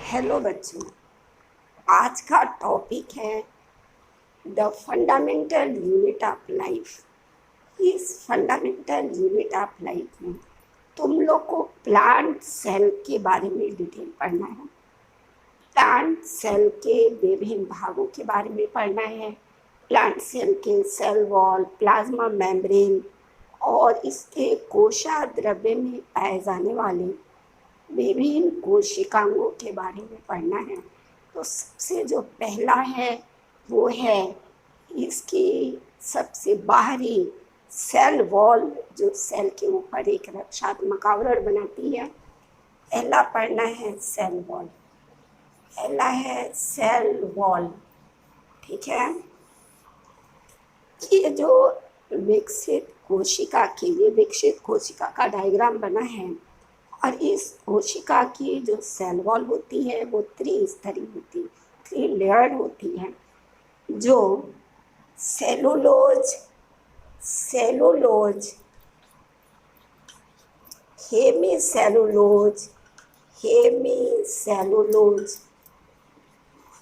Hello बच्चों, आज का टॉपिक है the fundamental unit of life. इस फंडामेंटल यूनिट ऑफ लाइफ में तुम लोग को प्लांट सेल के बारे में डिटेल पढ़ना है। प्लांट सेल के विभिन्न भागों के बारे में पढ़ना है। प्लांट सेल के सेल वॉल, प्लाज्मा मेम्ब्रेन और इसके कोशा द्रव्य में पाए जाने वाले विभिन्न कोशिकाओं के बारे में पढ़ना है। तो सबसे जो पहला है वो है इसकी सबसे बाहरी सेल वॉल, जो सेल के ऊपर एक रक्षात्मक आवरण बनाती है। पहला पढ़ना है सेल वॉल। पहला है सेल वॉल, ठीक है। ये जो विकसित कोशिका का डायग्राम बना है और इस कोशिका की जो सेल वॉल होती है वो त्रिस्तरीय होती है, 3 लेयर्ड होती है, जो सेलुलोज, हेमीसेलुलोज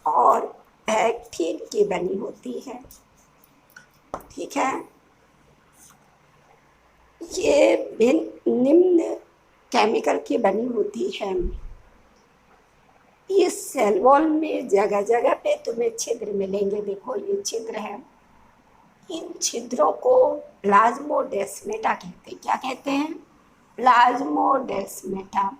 और पैक्टिन की बनी होती है, ठीक है। ये निम्न केमिकल की बनी होती है। इस सेल वॉल में जगह जगह पे तुम्हें छिद्र मिलेंगे। देखो ये छिद्र है, इन छिद्रों को प्लाज्मोडेस्मेटा कहते हैं। क्या कहते हैं? प्लाज्मोडेस्मेटा।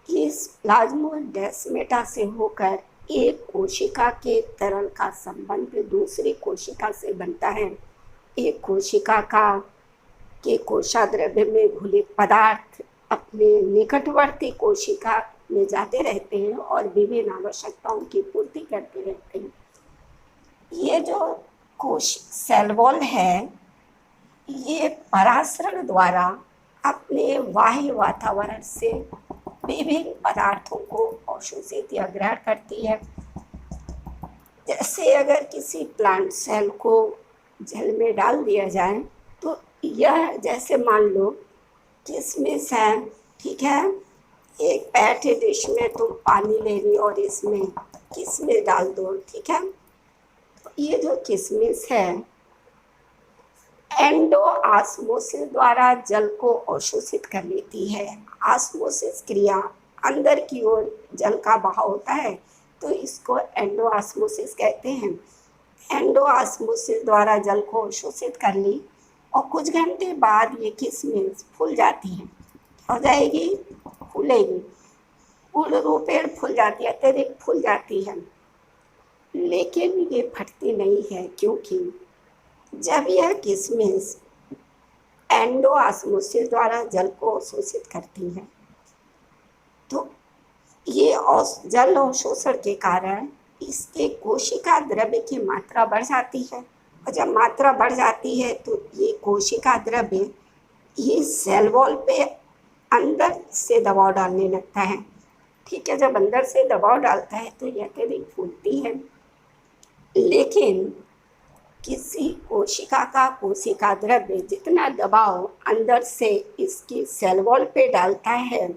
इस प्लाज्मोडेस्मेटा से होकर एक कोशिका के तरल का संबंध दूसरी कोशिका से बनता है। एक कोशिका के कोशाद्रव्य में घुले पदार्थ अपने निकटवर्ती कोशिका में जाते रहते हैं और विभिन्न आवश्यकताओं की पूर्ति करते रहते हैं। ये जो सेल वॉल है, ये परासरण द्वारा अपने बाह्य वातावरण से विभिन्न पदार्थों को अवशोषित या ग्रहण करती है। जैसे अगर किसी प्लांट सेल को जल में डाल दिया जाए तो यह, जैसे मान लो किशमिश है, ठीक है, एक पैठे डिश में तुम पानी ले ली और इसमें किशमिश डाल दो, ठीक है। तो ये जो किशमिश है एंडोऑस्मोसिस द्वारा जल को अवशोषित कर लेती है। ऑस्मोसिस क्रिया, अंदर की ओर जल का बहाव होता है, तो इसको एंडोऑस्मोसिस कहते हैं। एंडोऑस्मोसिस द्वारा जल को अवशोषित कर ली और कुछ घंटे बाद ये किशमिश फूल जाती है। हो जाएगी, फूलेगी, पूर्ण रूपेण फूल जाती है, अत्यधिक फूल जाती है। लेकिन ये फटती नहीं है, क्योंकि जब यह किशमिश एंडोऑस्मोसिस द्वारा जल को अवशोषित करती है तो ये जल अवशोषण के कारण इसके कोशिका द्रव्य की मात्रा बढ़ जाती है। और जब मात्रा बढ़ जाती है तो ये कोशिका द्रव्य ये सेल वॉल पे अंदर से दबाव डालने लगता है, ठीक है। जब अंदर से दबाव डालता है तो यह अत्यधिक फूलती है। लेकिन किसी कोशिका का कोशिका द्रव्य जितना दबाव अंदर से इसकी सेल वॉल पे डालता है,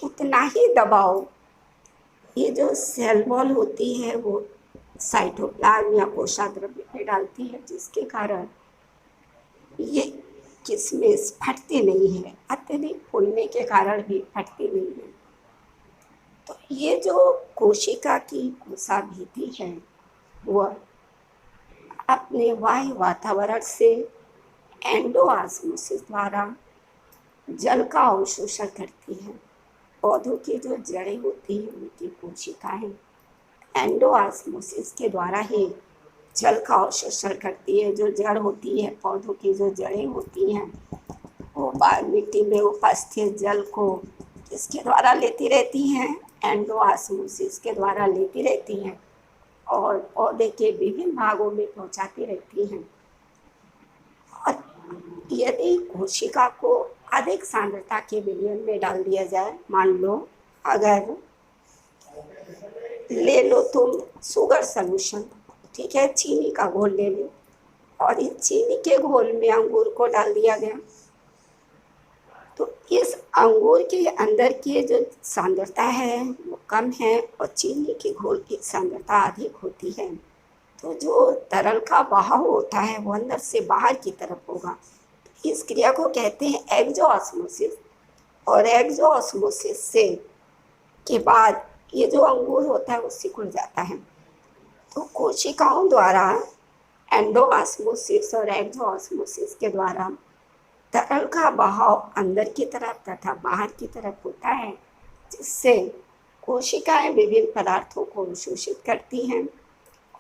उतना ही दबाव ये जो सेल वॉल होती है वो साइटोप्लाज्म या कोशाद्रव्य पे डालती है, जिसके कारण ये किशमिश फटती नहीं है। अत्यधिक फूलने के कारण भी फटती नहीं है। तो ये जो कोशिका की कोशाभिधि है वह अपने बाह्य वातावरण से एंडोऑस्मोसिस द्वारा जल का अवशोषण करती है। पौधों की जो जड़ें होती हैं उनकी कोशिकाएं एंडोऑस्मोसिस के द्वारा ही जल का अवशोषण करती है। जो जड़ होती है, पौधों की जो जड़ें होती हैं, वो मिट्टी में उपस्थित जल को इसके द्वारा लेती रहती हैं, एंडोऑस्मोसिस के द्वारा लेती रहती हैं और पौधे के विभिन्न भागों में पहुंचाती रहती हैं। और यदि कोशिका को अधिक सांद्रता के विलयन में डाल दिया जाए, मान लो अगर ले लो तुम शुगर सॉल्यूशन, ठीक है, चीनी का घोल ले लो और इस चीनी के घोल में अंगूर को डाल दिया गया, तो इस अंगूर के अंदर की जो सांद्रता है वो कम है और चीनी के घोल की सांद्रता अधिक होती है, तो जो तरल का बहाव होता है वो अंदर से बाहर की तरफ होगा। इस क्रिया को कहते हैं एक्सोऑस्मोसिस। और एक्सोऑस्मोसिस से के बाद ये जो अंगूर होता है वो सिकुड़ जाता है। तो कोशिकाओं द्वारा एंडोऑस्मोसिस और एक्सोऑस्मोसिस के द्वारा तरल का बहाव अंदर की तरफ तथा बाहर की तरफ होता है, जिससे कोशिकाएं विभिन्न पदार्थों को अवशोषित करती हैं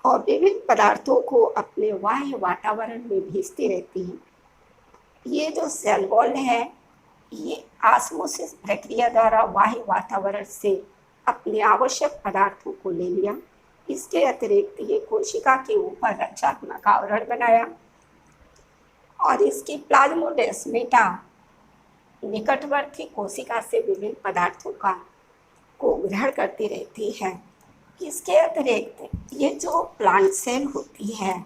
और विभिन्न पदार्थों को अपने बाह्य वातावरण में भेजती रहती हैं। ये जो सेल वॉल है, ये ऑस्मोसिस प्रक्रिया द्वारा बाह्य वातावरण से अपने आवश्यक पदार्थों को ले लिया। इसके अतिरिक्त ये कोशिका के ऊपर रक्षात्मक आवरण बनाया और इसकी प्लाज्मोडेस्माटा निकटवर्ती कोशिका से विभिन्न पदार्थों को ग्रहण करती रहती है। इसके अतिरिक्त ये जो प्लांट सेल होती है,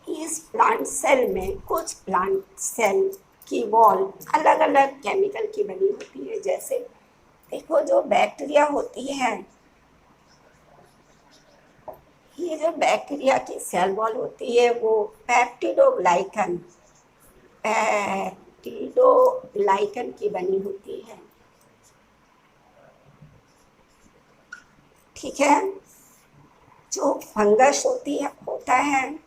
इस प्लांट सेल में कुछ प्लांट सेल की वॉल अलग अलग केमिकल की बनी होती है। जैसे देखो, जो बैक्टीरिया होती है, ये जो बैक्टीरिया की सेल वॉल होती है वो पेप्टिडोग्लाइकन की बनी होती है। ठीक है। जो फंगस होता है,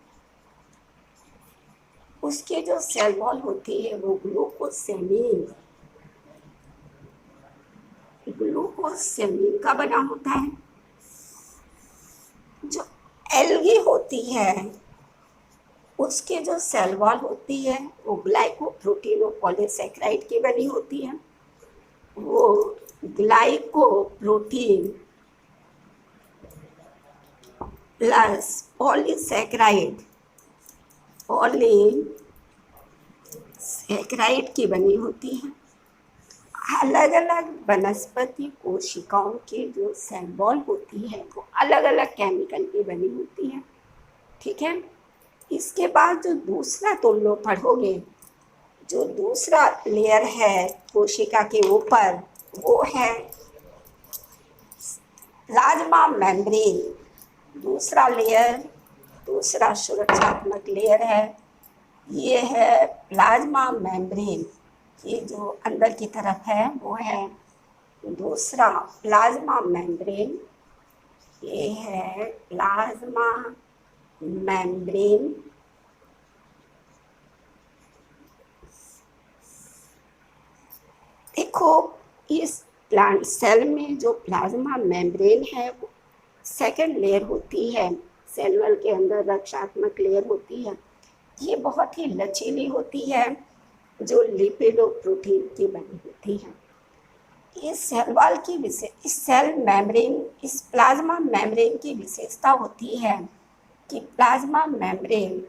उसकी जो सेल वॉल होती है वो ग्लूकोसेमीन का बना होता है। जो एल्गी होती है, उसके जो सेल वॉल होती है वो ग्लाइकोप्रोटीन और पॉलीसैकेराइड की बनी होती है। वो ग्लाइकोप्रोटीन प्लस पॉलीसैकेराइड की बनी होती है। अलग अलग वनस्पति कोशिकाओं की जो सेल वॉल होती है वो अलग अलग केमिकल की बनी होती है। ठीक है। इसके बाद जो दूसरा तुम लोग पढ़ोगे, जो दूसरा लेयर है कोशिका के ऊपर, वो है प्लाज्मा मेम्ब्रेन। दूसरा सुरक्षात्मक लेयर है, ये है प्लाज्मा मेम्ब्रेन। ये जो अंदर की तरफ है वो है दूसरा प्लाज्मा मेम्ब्रेन। ये है प्लाज्मा मेम्ब्रेन। देखो, इस प्लांट सेल में जो प्लाज्मा मेम्ब्रेन है वो सेकेंड लेयर होती है। सेल वॉल के अंदर रक्षात्मक लेयर होती है। ये बहुत ही लचीली होती है, जो लिपिड और प्रोटीन की बनी होती है। इस प्लाज्मा मेम्ब्रेन की विशेषता होती है कि प्लाज्मा मेम्ब्रेन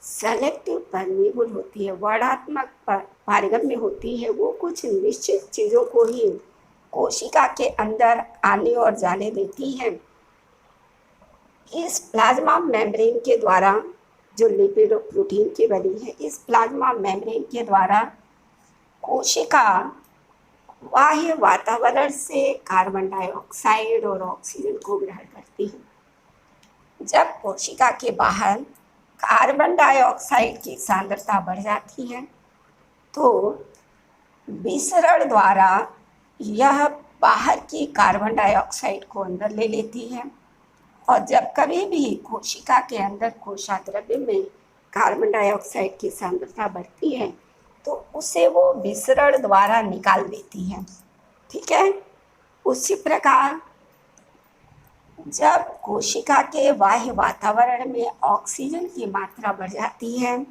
सेलेक्टिव परमीबल होती है, वर्णात्मक पारगम्य होती है। वो कुछ निश्चित चीज़ों को ही कोशिका के अंदर आने और जाने देती है। इस प्लाज्मा मेम्ब्रेन के द्वारा, जो लिपिड और प्रोटीन की बनी है, इस प्लाज्मा मेम्ब्रेन के द्वारा कोशिका बाह्य वातावरण से कार्बन डाइऑक्साइड और ऑक्सीजन को ग्रहण करती है। जब कोशिका के बाहर कार्बन डाइऑक्साइड की सांद्रता बढ़ जाती है तो विसरण द्वारा यह बाहर की कार्बन डाइऑक्साइड को अंदर ले लेती है। और जब कभी भी कोशिका के अंदर कोशाद्रव्य में कार्बन डाइऑक्साइड की सांद्रता बढ़ती है तो उसे वो विसरण द्वारा निकाल देती है। ठीक है। उसी प्रकार जब कोशिका के बाह्य वातावरण में ऑक्सीजन की मात्रा बढ़ जाती है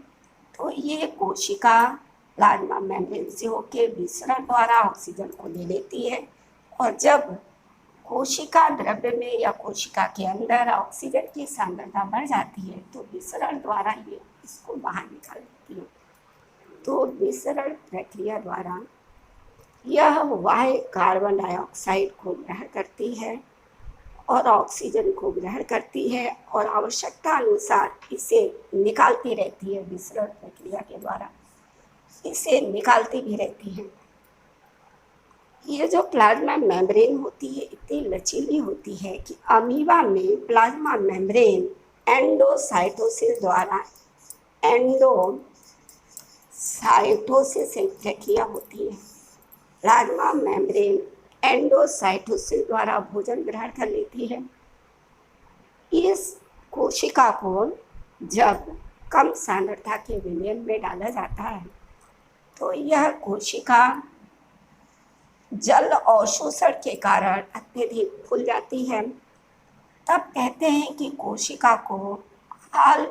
तो ये कोशिका प्लाज्मा मेम्ब्रेन से होकर विसरण द्वारा ऑक्सीजन को ले लेती है। और जब कोशिका द्रव्य में या कोशिका के अंदर ऑक्सीजन की सांद्रता बढ़ जाती है तो विसरण द्वारा ये इसको बाहर निकाल देती है। तो विसरण प्रक्रिया द्वारा यह बाह्य कार्बन डाइऑक्साइड को ग्रहण करती है और ऑक्सीजन को ग्रहण करती है और आवश्यकता अनुसार इसे निकालती रहती है। विसरण प्रक्रिया के द्वारा इसे निकालती भी रहती है। ये जो प्लाज्मा मेम्ब्रेन होती है इतनी लचीली होती है कि अमीबा में प्लाज्मा मेम्ब्रेन एंडोसाइटोसिस एक प्रक्रिया होती है। प्लाज्मा मेम्ब्रेन एंडोसाइटोसिस द्वारा भोजन ग्रहण कर लेती है। इस कोशिका को जब कम सांद्रता के विलयन में डाला जाता है तो यह कोशिका जल अवशोषण के कारण अत्यधिक फूल जाती है। तब कहते हैं कि कोशिका को हाल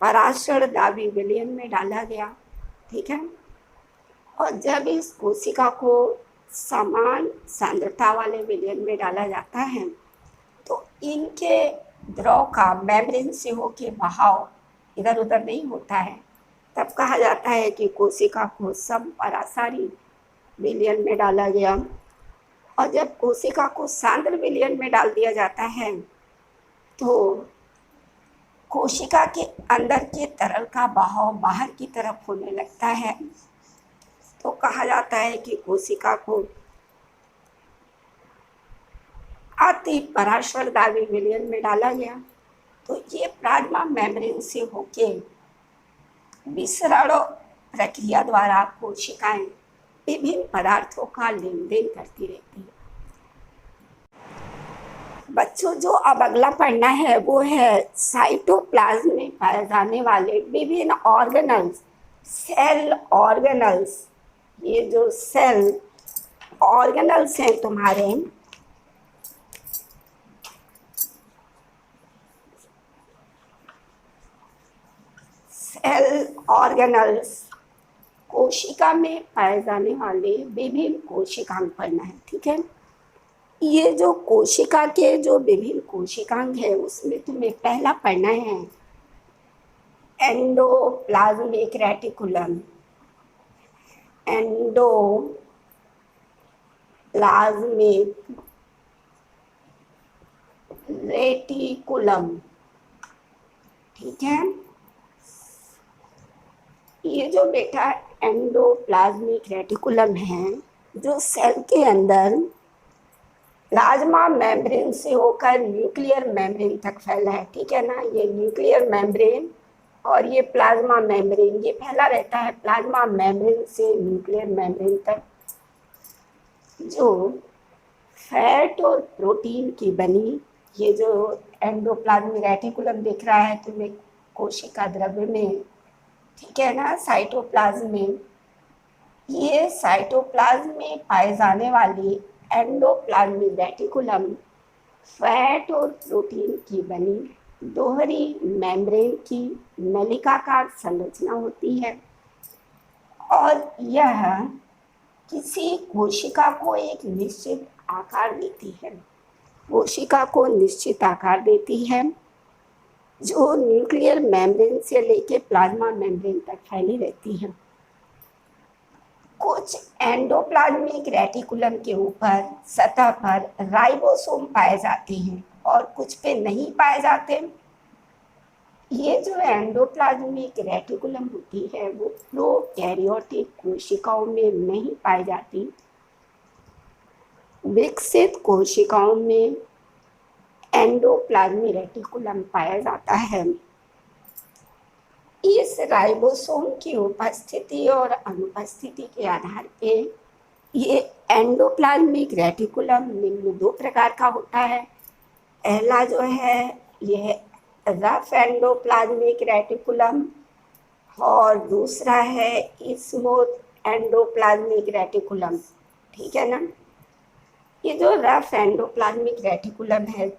पराशर दाबी विलयन में डाला गया, ठीक है। और जब इस कोशिका को समान सांद्रता वाले विलयन में डाला जाता है तो इनके द्रव का मेम्ब्रेन से होके बहाव इधर उधर नहीं होता है। तब कहा जाता है कि कोशिका को समपरासारी विलयन में डाला गया। और जब कोशिका को सांद्र विलयन में डाल दिया जाता है तो कोशिका के अंदर के तरल का बहाव बाहर की तरफ होने लगता है। तो कहा जाता है कि कोशिका को अति पराशरदावी विलयन में डाला गया। तो ये प्लाज्मा मेम्ब्रेन से होके विसरण प्रक्रिया द्वारा कोशिकाएं विभिन्न पदार्थों का लेन देन करती रहती है। बच्चों, जो अब अगला पढ़ना है वो है साइटोप्लाज्म में पाए जाने वाले विभिन्न ऑर्गेनल्स, सेल ऑर्गेनल्स। ये जो सेल ऑर्गेनल्स हैं तुम्हारे, सेल ऑर्गेनल्स कोशिका में पाए जाने वाले विभिन्न कोशिकांग पढ़ना है, ठीक है। ये जो कोशिका के जो विभिन्न कोशिकांग है उसमें तुम्हें पहला पढ़ना है एंडोप्लाज्मिक रेटिकुलम। एंडोप्लाज्मिक रेटिकुलम, ठीक है। ये जो बेटा एंडोप्लाज्मिक रेटिकुलम है जो सेल के अंदर प्लाज्मा मेम्ब्रेन से होकर न्यूक्लियर मेम्ब्रेन तक फैला है, ठीक है ना। ये न्यूक्लियर मेम्ब्रेन और ये प्लाज्मा मेम्ब्रेन, ये फैला रहता है प्लाज्मा मेम्ब्रेन से न्यूक्लियर मेम्ब्रेन तक। जो फैट और प्रोटीन की बनी ये जो एंडोप्लाज्मिक रेटिकुलम दिख रहा है तुम्हें कोशिका द्रव्य में, ठीक है ना, साइटोप्लाज्म में। ये साइटोप्लाज्म में पाए जाने वाली एंडोप्लाज्मिक रेटिकुलम फैट और प्रोटीन की बनी दोहरी मेम्ब्रेन की नलिकाकार संरचना होती है। और यह किसी कोशिका को एक निश्चित आकार देती है, कोशिका को निश्चित आकार देती है जो न्यूक्लियर मेम्ब्रेन से लेकर प्लाज्मा मेम्ब्रेन तक फैली रहती है। कुछ एंडोप्लाज्मिक रेटिकुलम के ऊपर सतह पर राइबोसोम पाए जाते हैं और कुछ पे नहीं पाए जाते। ये जो एंडोप्लाज्मिक रेटिकुलम होती है वो प्रोकैरियोटिक कोशिकाओं में नहीं पाई जाती। विकसित कोशिकाओं में एंडोप्लाज्मिक रेटिकुलम पाया जाता है। इस राइबोसोम की उपस्थिति और अनुपस्थिति के आधार पे ये एंडोप्लाज्मिक रेटिकुलम निम्न दो प्रकार का होता है। पहला जो है यह रफ एंडोप्लाज्मिक रेटिकुलम और दूसरा है स्मूथ एंडोप्लाज्मिक रेटिकुलम, ठीक है ना। ये जो रफ एंडोप्लाज्मिक रेटिकुलम है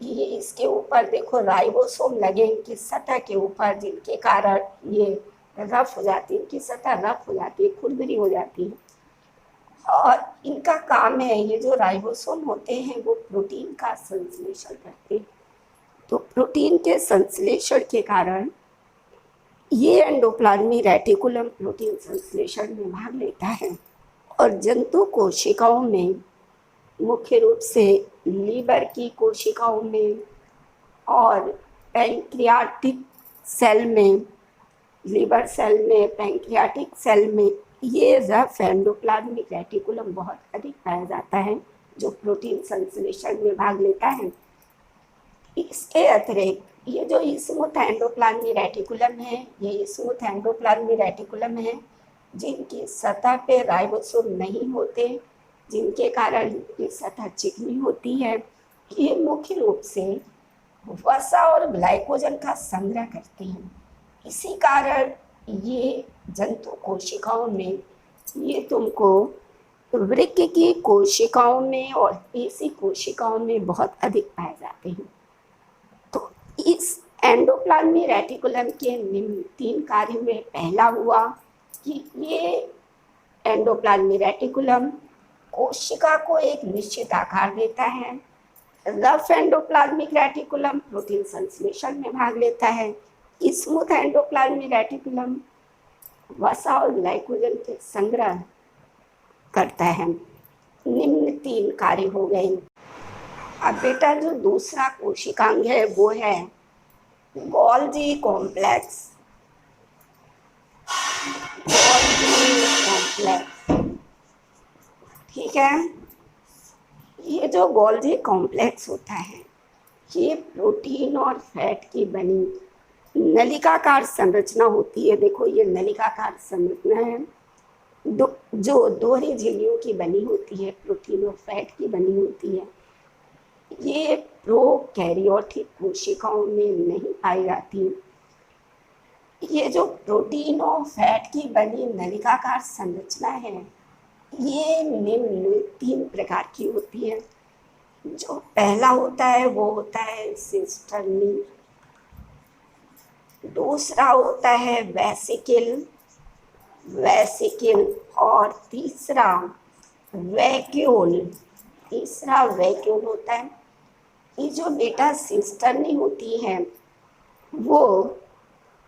ये इसके ऊपर देखो राइबोसोम लगे इनकी सतह के ऊपर, जिनके कारण ये रफ हो जाती है, इनकी सतह रफ हो जाती है, खुरदरी हो जाती है। और इनका काम है, ये जो राइबोसोम होते हैं वो प्रोटीन का संश्लेषण करते हैं। तो प्रोटीन के संश्लेषण के कारण ये एंडोप्लाज्मिक रेटिकुलम प्रोटीन संश्लेषण में भाग लेता है। और जंतु कोशिकाओं में मुख्य रूप से लीवर की कोशिकाओं में और पैंक्रियाटिक सेल में, लीवर सेल में, पैंक्रियाटिक सेल में ये रफ एंडोप्लाज्मिक रेटिकुलम बहुत अधिक पाया जाता है, जो प्रोटीन संश्लेषण में भाग लेता है। इसके अतिरिक्त ये जो स्मूथ एंडोप्लाज्मिक रेटिकुलम है, ये स्मूथ एंडोप्लाज्मिक रेटिकुलम है जिनकी सतह पे राइबोसोम नहीं होते, जिनके कारण ये सतह चिकनी होती है। ये मुख्य रूप से वसा और ग्लाइकोजन का संग्रह करते हैं। इसी कारण ये जंतु कोशिकाओं में, ये तुमको वृक्क की कोशिकाओं में और पेशी कोशिकाओं में बहुत अधिक पाए जाते हैं। तो इस एंडोप्लाज्मिक रेटिकुलम के निम्न 3 कार्य में पहला हुआ कि ये एंडोप्लाज्मिक रेटिकुलम कोशिका को एक निश्चित आकार देता है। रफ एंडोप्लाज्मिक रेटिकुलम प्रोटीन संश्लेषण में भाग लेता है। स्मूथ एंडोप्लाज्मिक रेटिकुलम वसा और ग्लाइकोजन के संग्रह करता है। निम्न 3 कार्य हो गए। अब बेटा जो दूसरा कोशिकांग है वो है गोल्गी कॉम्प्लेक्स। गोल्गी कॉम्प्लेक्स, ठीक है। ये जो गोल्गी कॉम्प्लेक्स होता है, ये प्रोटीन और फैट की बनी नलिकाकार संरचना होती है। देखो ये नलिकाकार संरचना है जो दोहरी झिल्लियों की बनी होती है, प्रोटीन और फैट की बनी होती है। ये प्रोकैरियोटिक कोशिकाओं में नहीं पाई जाती। ये जो प्रोटीन और फैट की बनी नलिकाकार संरचना है, ये निम्न 3 प्रकार की होती है। जो पहला होता है वो होता है सिस्टर्नी, दूसरा होता है वेसिकल और तीसरा वैक्यूल होता है। ये जो बेटा सिस्टर्नी होती है वो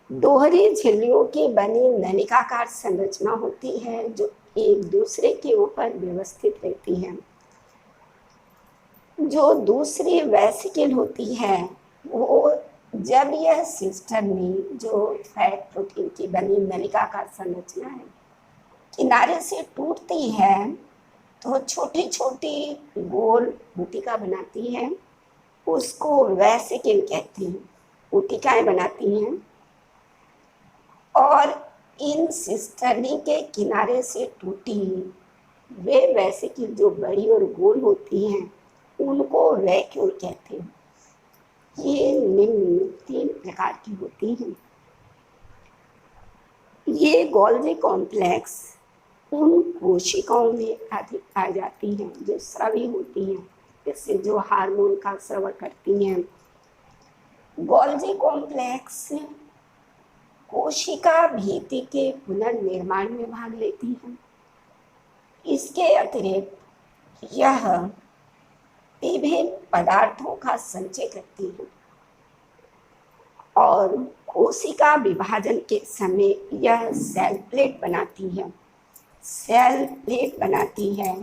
दोहरी झिल्लियों की बनी नलिकाकार संरचना होती है जो एक दूसरे के ऊपर व्यवस्थित रहती है। जो दूसरी वेसिकल होती है वो जब यह सिस्टर्नी जो फैट प्रोटीन की बनी नलिकाकार संरचना है किनारे से टूटती है तो छोटी छोटी गोल ऊतिका बनाती है, उसको वेसिकल कहते हैं। ऊतिकाएं बनाती हैं और इन सिस्टर्नी के किनारे से टूटी वे वेसिकल जो बड़ी और गोल होती हैं उनको वैक्यूल कहते हैं। ये निम्न 3 प्रकार की होती हैं। ये गोल्गी कॉम्प्लेक्स उन कोशिकाओं में अधिक पाई जाती हैं जो स्रावी होती हैं, जैसे जो हार्मोन का स्राव करती हैं। गोल्गी कॉम्प्लेक्स कोशिका भित्ति के पुनर्निर्माण में भाग लेती हैं। इसके अतिरिक्त यह विभिन्न पदार्थों का संचय करती है और कोशिका विभाजन के समय यह सेल प्लेट बनाती है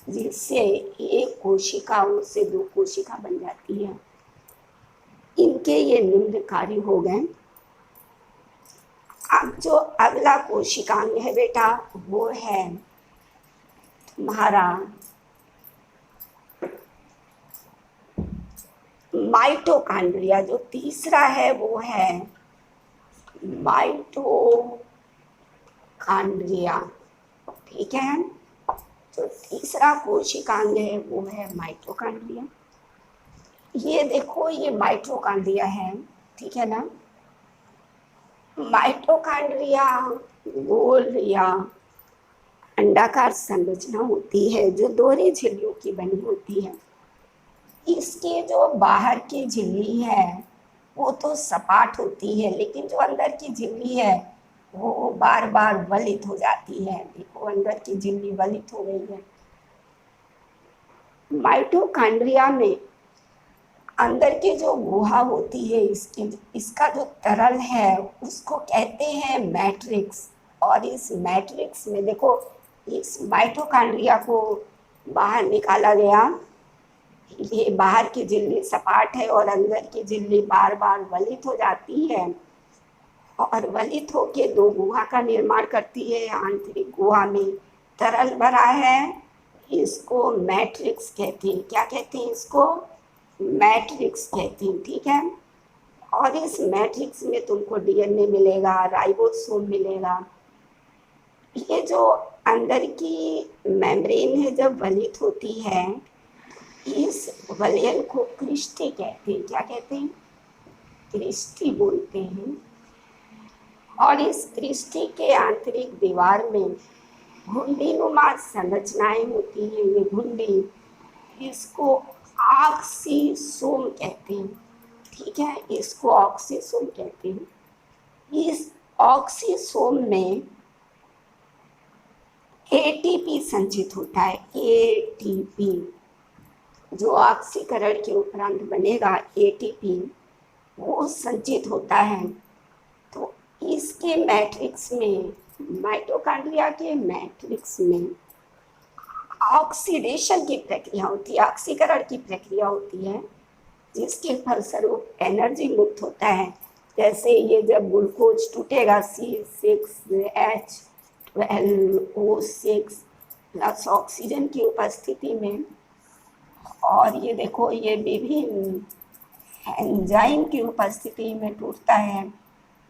जिससे एक कोशिकाओं से 2 कोशिका बन जाती है। इनके ये निम्न कार्य हो गए। अब जो अगला कोशिकांग है बेटा वो है तुम्हारा माइटोकॉन्ड्रिया। जो तीसरा है वो है माइटोकॉन्ड्रिया, ठीक है। जो तीसरा कोशिकांग है वो है माइटोकॉन्ड्रिया। ये देखो ये माइटोकॉन्ड्रिया है, ठीक है ना। माइटोकॉन्ड्रिया गोल या अंडाकार संरचना होती है जो दोहरी झिल्लियों की बनी होती है। इसके जो बाहर की झिल्ली है वो तो सपाट होती है, लेकिन जो अंदर की झिल्ली है वो बार बार वलित हो जाती है। देखो अंदर की झिल्ली वलित हो गई है। माइटोकॉन्ड्रिया में अंदर की जो गुहा होती है इसका जो तरल है उसको कहते हैं मैट्रिक्स। और इस मैट्रिक्स में देखो इस माइटोकॉन्ड्रिया को बाहर निकाला गया। ये बाहर की झिल्ली सपाट है और अंदर की झिल्ली बार बार वलित हो जाती है और वलित होकर दो गुहा का निर्माण करती है। आंतरिक गुहा में तरल भरा है, इसको मैट्रिक्स कहते हैं। क्या कहते हैं इसको? मैट्रिक्स कहते हैं, ठीक है। और इस मैट्रिक्स में तुमको डीएनए मिलेगा, राइबोसोम मिलेगा। ये जो अंदर की मेम्ब्रेन है जब वलित होती है, इस वलयन को क्रिस्टी कहते हैं। क्या कहते हैं? क्रिस्टी बोलते हैं। और इस क्रिस्टी के आंतरिक दीवार में घुंडीनुमा संरचनाएं होती हैं। ये घुंडी, इसको ऑक्सीसोम कहते हैं, ठीक है। इसको ऑक्सीसोम कहते हैं। इस ऑक्सीसोम में एटीपी संचित होता है। एटीपी जो ऑक्सीकरण के उपरांत बनेगा, एटीपी वो संचित होता है। तो इसके मैट्रिक्स में, माइटोकॉन्ड्रिया के मैट्रिक्स में ऑक्सीडेशन की प्रक्रिया होती है, ऑक्सीकरण की प्रक्रिया होती है, जिसके फलस्वरूप एनर्जी मुक्त होता है। जैसे ये जब ग्लूकोज टूटेगा C6H12O6 प्लस ऑक्सीजन की उपस्थिति में, और ये देखो ये विभिन्न एंजाइम की उपस्थिति में टूटता है,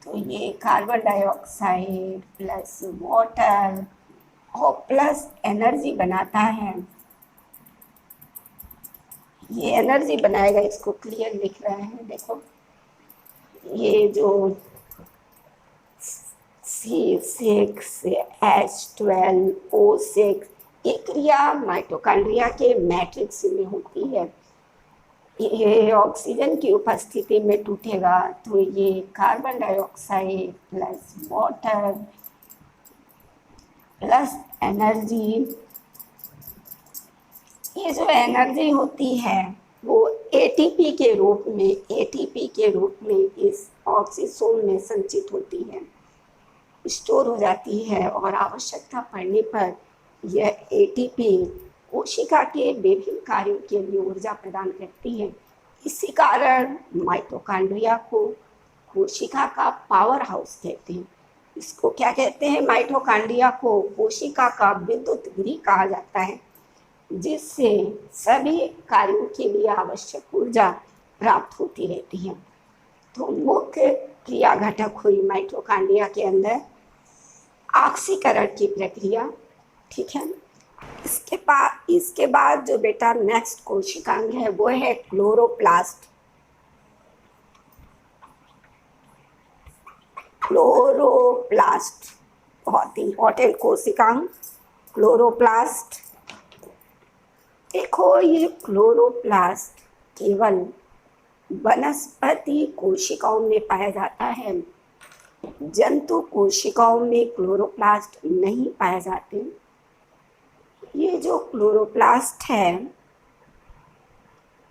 तो ये कार्बन डाइऑक्साइड प्लस वाटर और प्लस एनर्जी बनाता है। ये एनर्जी बनाएगा, इसको क्लियर लिख रहे हैं, देखो ये जो C6H12O6 ये क्रिया माइटोकॉन्ड्रिया के मैट्रिक्स में होती है। ये ऑक्सीजन की उपस्थिति में टूटेगा, तो ये carbon dioxide plus water plus energy, ये जो एनर्जी होती है वो एटीपी के रूप में इस ऑक्सीसोम में संचित होती है, स्टोर हो जाती है। और आवश्यकता पड़ने पर यह एटीपी कोशिका के विभिन्न कार्यों के लिए ऊर्जा प्रदान करती है। इसी कारण माइटोकॉन्ड्रिया को कोशिका का पावर हाउस कहते हैं। इसको क्या कहते हैं? माइटोकॉन्ड्रिया को कोशिका का विद्युत गृह कहा जाता है, जिससे सभी कार्यों के लिए आवश्यक ऊर्जा प्राप्त होती रहती है। तो मुख्य क्रिया घटक हुई माइटोकॉन्ड्रिया के अंदर ऑक्सीकरण की प्रक्रिया, ठीक है। इसके बाद जो बेटा नेक्स्ट कोशिकांग है वो है क्लोरोप्लास्ट। क्लोरोप्लास्ट बहुत इंपॉर्टेंट कोशिकांग क्लोरोप्लास्ट। देखो ये क्लोरोप्लास्ट केवल वनस्पति कोशिकाओं में पाया जाता है, जंतु कोशिकाओं में क्लोरोप्लास्ट नहीं पाए जाते। ये जो क्लोरोप्लास्ट है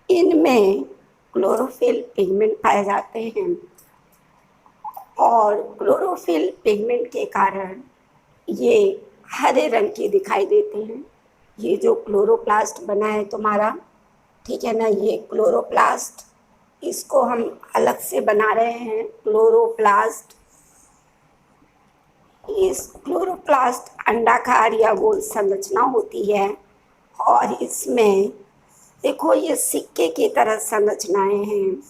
इनमें क्लोरोफिल पिगमेंट पाए जाते हैं, और क्लोरोफिल पिगमेंट के कारण ये हरे रंग के दिखाई देते हैं। ये जो क्लोरोप्लास्ट बना है तुम्हारा, ठीक है ना, ये क्लोरोप्लास्ट, इसको हम अलग से बना रहे हैं क्लोरोप्लास्ट। इस क्लोरोप्लास्ट अंडाकार या गोल संरचना होती है, और इसमें देखो ये सिक्के की तरह संरचनाएं हैं,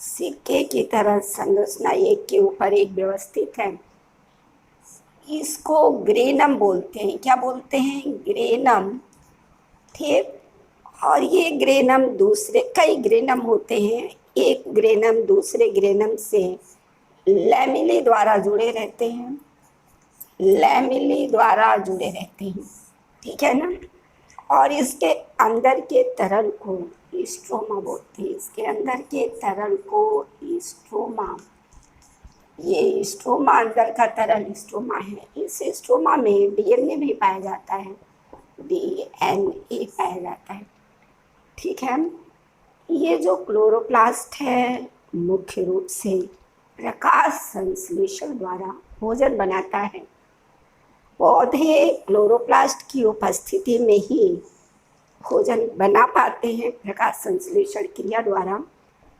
सिक्के की तरह संरचना एक के ऊपर एक व्यवस्थित है। इसको ग्रेनम बोलते हैं। क्या बोलते हैं? ग्रेनम, ठीक। और ये ग्रेनम कई ग्रेनम होते हैं, एक ग्रेनम दूसरे ग्रेनम से लैमेले द्वारा जुड़े रहते हैं, ठीक है ना। और इसके अंदर के तरल को स्ट्रोमा बोलते हैं। इसके अंदर के तरल को स्ट्रोमा, ये स्ट्रोमा अंदर का तरल स्ट्रोमा है। इस स्ट्रोमा में डीएनए भी पाया जाता है, डीएनए पाया जाता है, ठीक है। ये जो क्लोरोप्लास्ट है मुख्य रूप से प्रकाश संश्लेषण द्वारा भोजन बनाता है। पौधे क्लोरोप्लास्ट की उपस्थिति में ही भोजन बना पाते हैं प्रकाश संश्लेषण क्रिया द्वारा।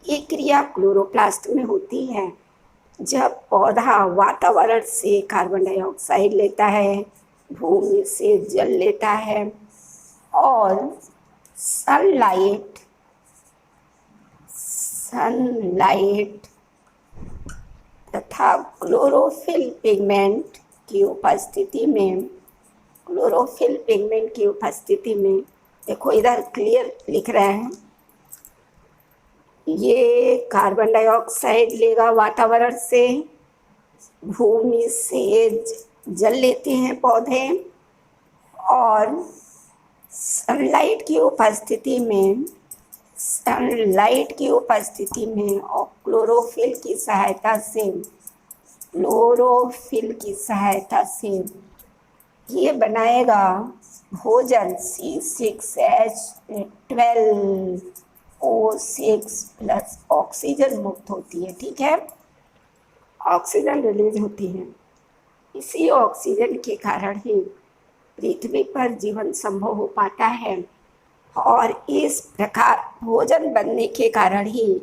ये क्रिया क्लोरोप्लास्ट में होती है, जब पौधा वातावरण से कार्बन डाइऑक्साइड लेता है, भूमि से जल लेता है और सनलाइट तथा क्लोरोफिल पिगमेंट की उपस्थिति में देखो इधर क्लियर लिख रहे हैं, ये कार्बन डाइऑक्साइड लेगा वातावरण से, भूमि से जल लेते हैं पौधे और सनलाइट की उपस्थिति में और क्लोरोफिल की सहायता से ये बनाएगा भोजन C6H12O6 प्लस ऑक्सीजन मुक्त होती है, ठीक है, ऑक्सीजन रिलीज होती है। इसी ऑक्सीजन के कारण ही पृथ्वी पर जीवन संभव हो पाता है और इस प्रकार भोजन बनने के कारण ही,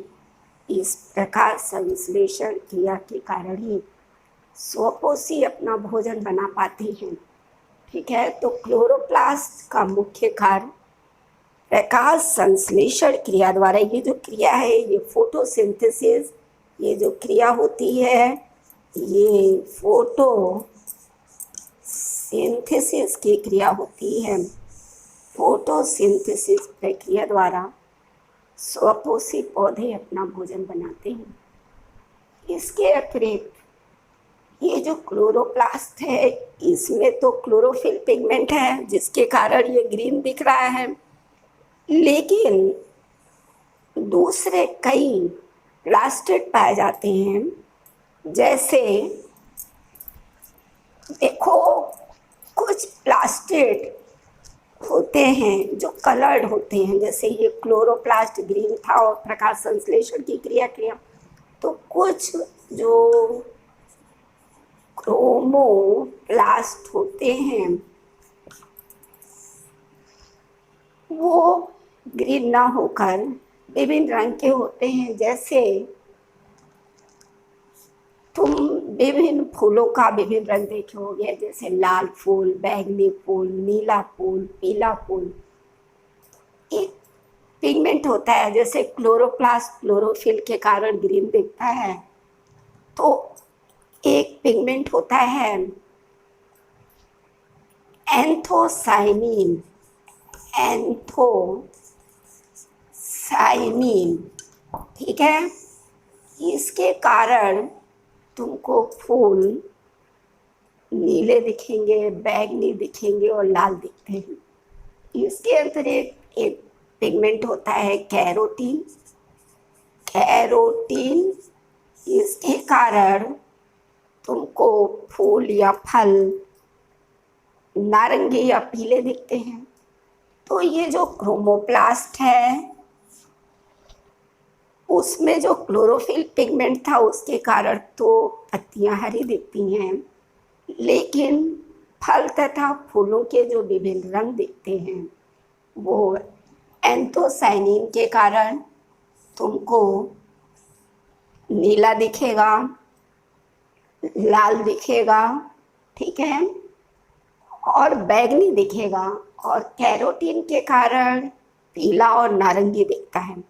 इस प्रकार संश्लेषण क्रिया के कारण ही स्वपोषी अपना भोजन बना पाती हैं, ठीक है। तो क्लोरोप्लास्ट का मुख्य कार्य प्रकाश संश्लेषण क्रिया द्वारा, ये जो क्रिया है ये फोटोसिंथेसिस, ये जो क्रिया होती है ये फोटोसिंथेसिस की क्रिया होती है। फोटोसिंथेसिस प्रक्रिया द्वारा स्वपोषी पौधे अपना भोजन बनाते हैं। इसके अतिरिक्त ये जो क्लोरोप्लास्ट है इसमें तो क्लोरोफिल पिगमेंट है जिसके कारण ये ग्रीन दिख रहा है, लेकिन दूसरे कई प्लास्टिड पाए जाते हैं। जैसे देखो कुछ प्लास्टिड होते हैं जो कलर्ड होते हैं, जैसे ये क्लोरोप्लास्ट ग्रीन था और प्रकाश संश्लेषण की क्रिया किया। तो कुछ जो क्रोमोप्लास्ट होते हैं वो ग्रीन ना होकर विभिन्न रंग के होते हैं। जैसे तुम विभिन्न फूलों का विभिन्न रंग देखे होंगे, जैसे लाल फूल, बैंगनी फूल, नीला फूल, पीला फूल। एक पिगमेंट होता है, जैसे क्लोरोप्लास्ट क्लोरोफिल के कारण ग्रीन दिखता है, तो एक पिगमेंट होता है एंथोसाइनिन, ठीक है। इसके कारण तुमको फूल नीले दिखेंगे, बैंगनी दिखेंगे और लाल दिखते हैं। इसके अतिरिक्त एक पिगमेंट होता है कैरोटीन, इसके कारण तुमको फूल या फल नारंगी या पीले दिखते हैं। तो ये जो क्रोमोप्लास्ट है उसमें जो क्लोरोफिल पिगमेंट था उसके कारण तो पत्तियां हरी दिखती हैं, लेकिन फल तथा फूलों के जो विभिन्न रंग दिखते हैं वो एंथोसाइनिन के कारण तुमको नीला दिखेगा, लाल दिखेगा, ठीक है, और बैंगनी दिखेगा, और कैरोटीन के कारण पीला और नारंगी दिखता है।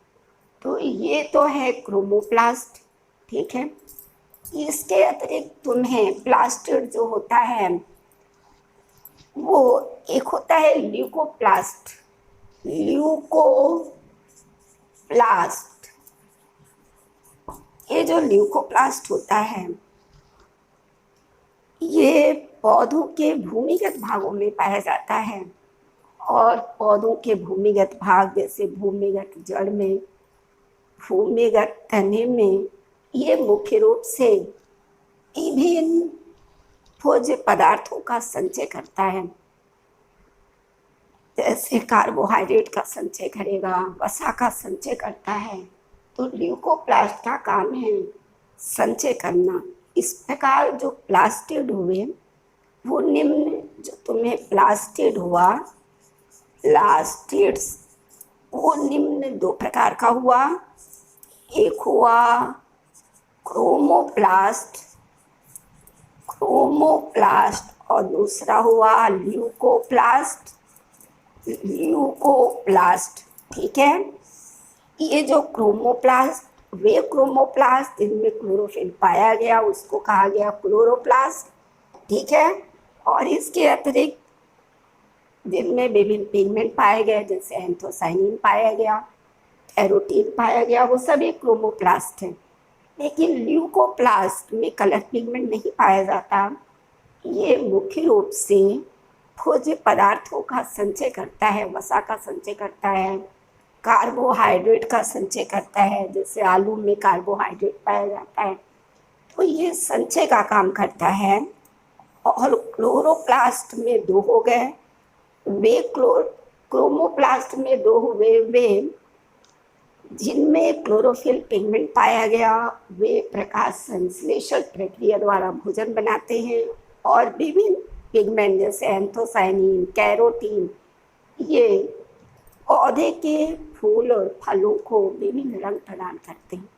तो ये तो है क्रोमोप्लास्ट, ठीक है। इसके अतिरिक्त तुम्हें प्लास्टिड जो होता है वो एक होता है ल्यूकोप्लास्ट, ये जो ल्यूकोप्लास्ट होता है ये पौधों के भूमिगत भागों में पाया जाता है, और पौधों के भूमिगत भाग जैसे भूमिगत जड़ में, भूमिगत तने में ये मुख्य रूप से विभिन्न भोज्य पदार्थों का संचय करता है। जैसे कार्बोहाइड्रेट का संचय करेगा, वसा का संचय करता है। तो ल्यूकोप्लास्ट का काम है संचय करना। इस प्रकार जो प्लास्टिड हुए वो निम्न, जो तुम्हें प्लास्टिड हुआ, प्लास्टिड्स वो निम्न दो प्रकार का हुआ। एक हुआ क्रोमोप्लास्ट, क्रोमोप्लास्ट और दूसरा हुआ ल्यूकोप्लास्ट, ल्यूकोप्लास्ट। ठीक है, ये जो क्रोमोप्लास्ट, वे क्रोमोप्लास्ट जिनमें क्लोरोफिल पाया गया उसको कहा गया क्लोरोप्लास्ट। ठीक है, और इसके अतिरिक्त जिनमें विभिन्न पिगमेंट पाए गए, जैसे एंथोसाइनिन पाया गया, कैरोटीन पाया गया, वो सभी क्रोमोप्लास्ट हैं। लेकिन ल्यूकोप्लास्ट में कलर पिगमेंट नहीं पाया जाता। ये मुख्य रूप से भोज्य पदार्थों का संचय करता है, वसा का संचय करता है, कार्बोहाइड्रेट का संचय करता है, जैसे आलू में कार्बोहाइड्रेट पाया जाता है, तो ये संचय का काम करता है। और क्लोरोप्लास्ट में दो हो गए, वे क्रोमोप्लास्ट में दो हुए वे जिनमें क्लोरोफिल पिगमेंट पाया गया, वे प्रकाश संश्लेषण प्रक्रिया द्वारा भोजन बनाते हैं, और विभिन्न पिगमेंट जैसे एंथोसाइनिन, कैरोटीन, ये पौधे के फूल और फलों को विभिन्न रंग प्रदान करते हैं।